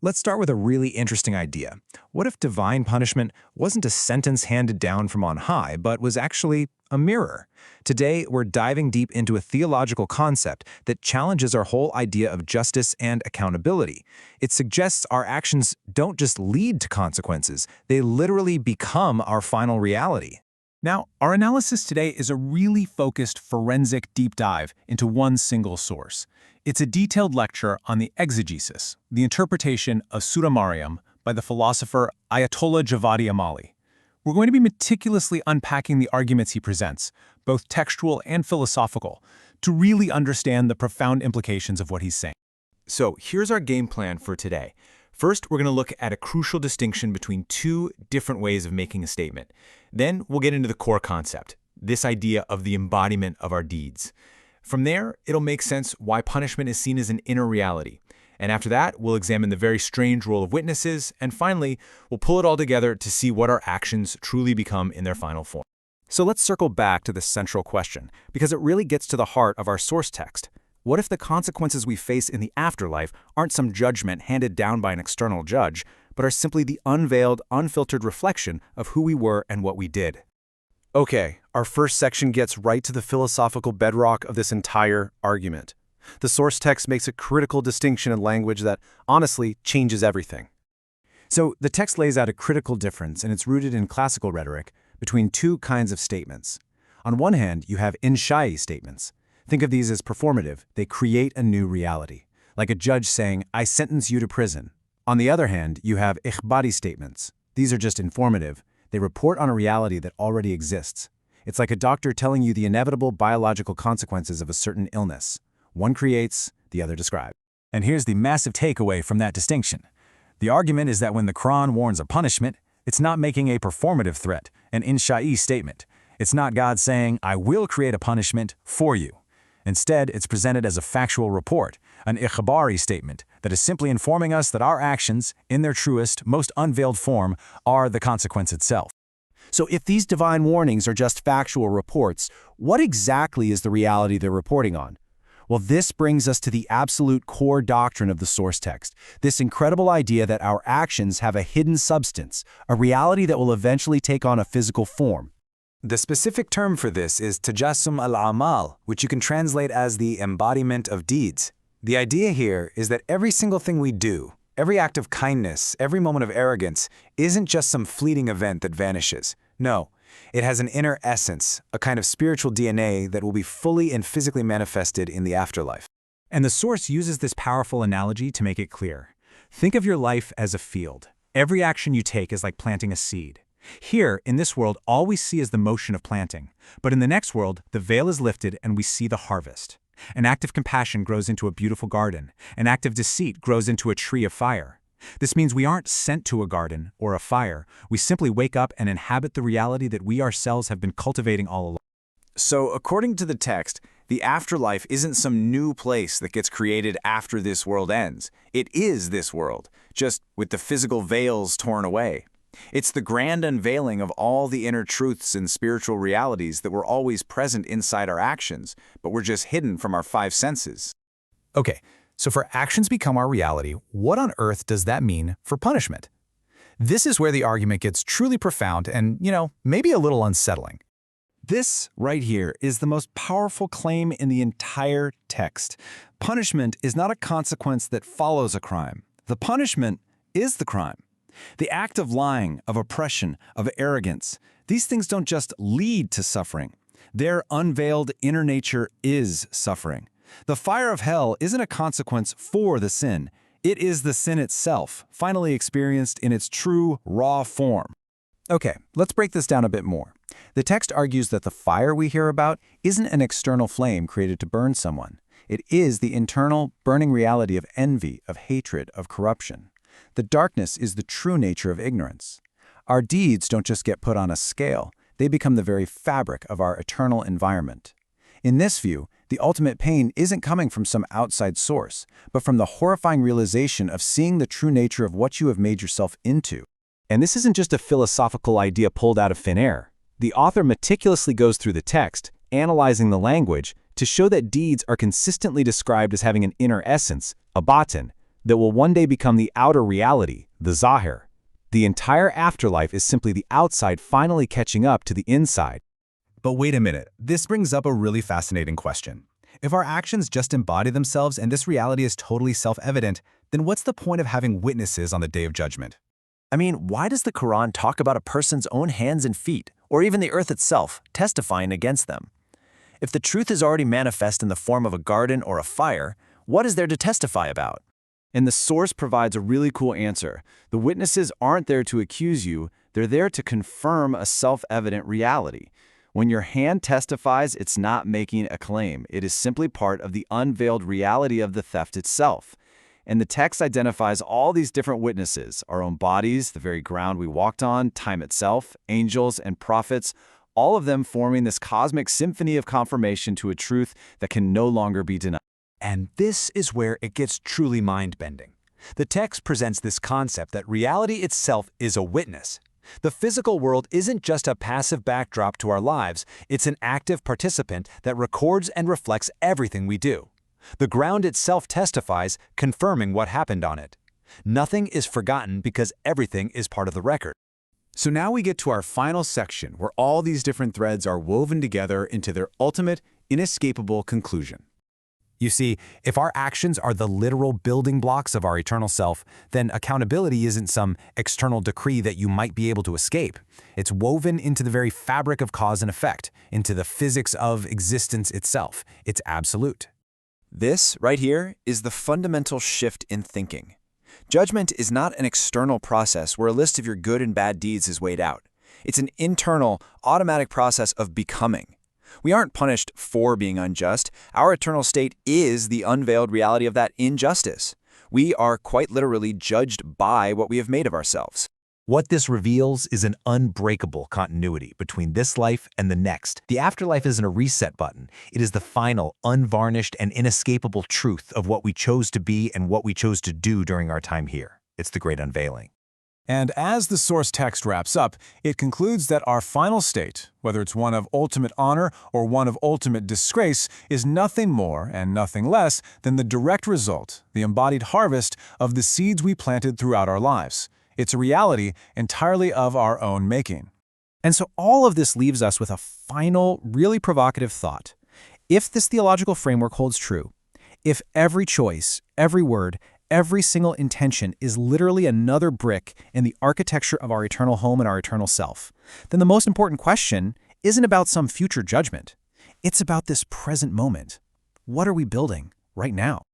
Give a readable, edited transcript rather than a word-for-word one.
Let's start with a really interesting idea. What if divine punishment wasn't a sentence handed down from on high, but was actually a mirror? Today, we're diving deep into a theological concept that challenges our whole idea of justice and accountability. It suggests our actions don't just lead to consequences, they literally become our final reality. Now, our analysis today is a really focused forensic deep dive into one single source. It's a detailed lecture on the exegesis, the interpretation of Surah Maryam by the philosopher Ayatollah Javadi Amoli. We're going to be meticulously unpacking the arguments he presents, both textual and philosophical, to really understand the profound implications of what he's saying. So here's our game plan for today. First, we're going to look at a crucial distinction between two different ways of making a statement. Then we'll get into the core concept, this idea of the embodiment of our deeds. From there, it'll make sense why punishment is seen as an inner reality. And after that, we'll examine the very strange role of witnesses, and finally, we'll pull it all together to see what our actions truly become in their final form. So let's circle back to this central question, because it really gets to the heart of our source text. What if the consequences we face in the afterlife aren't some judgment handed down by an external judge, but are simply the unveiled, unfiltered reflection of who we were and what we did? Okay, our first section gets right to the philosophical bedrock of this entire argument. The source text makes a critical distinction in language that, honestly, changes everything. So the text lays out a critical difference, and it's rooted in classical rhetoric, between two kinds of statements. On one hand, you have insha'i statements. Think of these as performative. They create a new reality, like a judge saying, "I sentence you to prison." On the other hand, you have ikhbari statements. These are just informative. They report on a reality that already exists. It's like a doctor telling you the inevitable biological consequences of a certain illness. One creates, the other describes. And here's the massive takeaway from that distinction. The argument is that when the Qur'an warns of punishment, it's not making a performative threat, an insha'i statement. It's not God saying, "I will create a punishment for you." Instead, it's presented as a factual report, an ikhbari statement that is simply informing us that our actions, in their truest, most unveiled form, are the consequence itself. So if these divine warnings are just factual reports, what exactly is the reality they're reporting on? Well, this brings us to the absolute core doctrine of the source text, this incredible idea that our actions have a hidden substance, a reality that will eventually take on a physical form. The specific term for this is tajassum al-amal, which you can translate as the embodiment of deeds. The idea here is that every single thing we do, every act of kindness, every moment of arrogance, isn't just some fleeting event that vanishes. No, it has an inner essence, a kind of spiritual DNA that will be fully and physically manifested in the afterlife. And the source uses this powerful analogy to make it clear. Think of your life as a field. Every action you take is like planting a seed. Here, in this world, all we see is the motion of planting. But in the next world, the veil is lifted and we see the harvest. An act of compassion grows into a beautiful garden. An act of deceit grows into a tree of fire. This means we aren't sent to a garden or a fire. We simply wake up and inhabit the reality that we ourselves have been cultivating all along. So according to the text, the afterlife isn't some new place that gets created after this world ends. It is this world, just with the physical veils torn away. It's the grand unveiling of all the inner truths and spiritual realities that were always present inside our actions, but were just hidden from our five senses. Okay, so for actions become our reality, what on earth does that mean for punishment? This is where the argument gets truly profound and, maybe a little unsettling. This right here is the most powerful claim in the entire text. Punishment is not a consequence that follows a crime. The punishment is the crime. The act of lying, of oppression, of arrogance, these things don't just lead to suffering. Their unveiled inner nature is suffering. The fire of hell isn't a consequence for the sin. It is the sin itself, finally experienced in its true, raw form. Okay, let's break this down a bit more. The text argues that the fire we hear about isn't an external flame created to burn someone. It is the internal, burning reality of envy, of hatred, of corruption. The darkness is the true nature of ignorance. Our deeds don't just get put on a scale, they become the very fabric of our eternal environment. In this view, the ultimate pain isn't coming from some outside source, but from the horrifying realization of seeing the true nature of what you have made yourself into. And this isn't just a philosophical idea pulled out of thin air. The author meticulously goes through the text, analyzing the language, to show that deeds are consistently described as having an inner essence, a batin, that will one day become the outer reality, the zahir. The entire afterlife is simply the outside finally catching up to the inside. But wait a minute, this brings up a really fascinating question. If our actions just embody themselves and this reality is totally self-evident, then what's the point of having witnesses on the Day of Judgment? I mean, why does the Qur'an talk about a person's own hands and feet, or even the earth itself, testifying against them? If the truth is already manifest in the form of a garden or a fire, what is there to testify about? And the source provides a really cool answer. The witnesses aren't there to accuse you, they're there to confirm a self-evident reality. When your hand testifies, it's not making a claim. It is simply part of the unveiled reality of the theft itself. And the text identifies all these different witnesses, our own bodies, the very ground we walked on, time itself, angels and prophets, all of them forming this cosmic symphony of confirmation to a truth that can no longer be denied. And this is where it gets truly mind-bending. The text presents this concept that reality itself is a witness. The physical world isn't just a passive backdrop to our lives, it's an active participant that records and reflects everything we do. The ground itself testifies, confirming what happened on it. Nothing is forgotten because everything is part of the record. So now we get to our final section where all these different threads are woven together into their ultimate, inescapable conclusion. You see, if our actions are the literal building blocks of our eternal self, then accountability isn't some external decree that you might be able to escape. It's woven into the very fabric of cause and effect, into the physics of existence itself. It's absolute. This, right here, is the fundamental shift in thinking. Judgment is not an external process where a list of your good and bad deeds is weighed out. It's an internal, automatic process of becoming. We aren't punished for being unjust. Our eternal state is the unveiled reality of that injustice. We are quite literally judged by what we have made of ourselves. What this reveals is an unbreakable continuity between this life and the next. The afterlife isn't a reset button. It is the final, unvarnished, and inescapable truth of what we chose to be and what we chose to do during our time here. It's the great unveiling. And as the source text wraps up, it concludes that our final state, whether it's one of ultimate honor or one of ultimate disgrace, is nothing more and nothing less than the direct result, the embodied harvest of the seeds we planted throughout our lives. It's a reality entirely of our own making. And so all of this leaves us with a final, really provocative thought. If this theological framework holds true, if every choice, every word, every single intention is literally another brick in the architecture of our eternal home and our eternal self, then the most important question isn't about some future judgment. It's about this present moment. What are we building right now?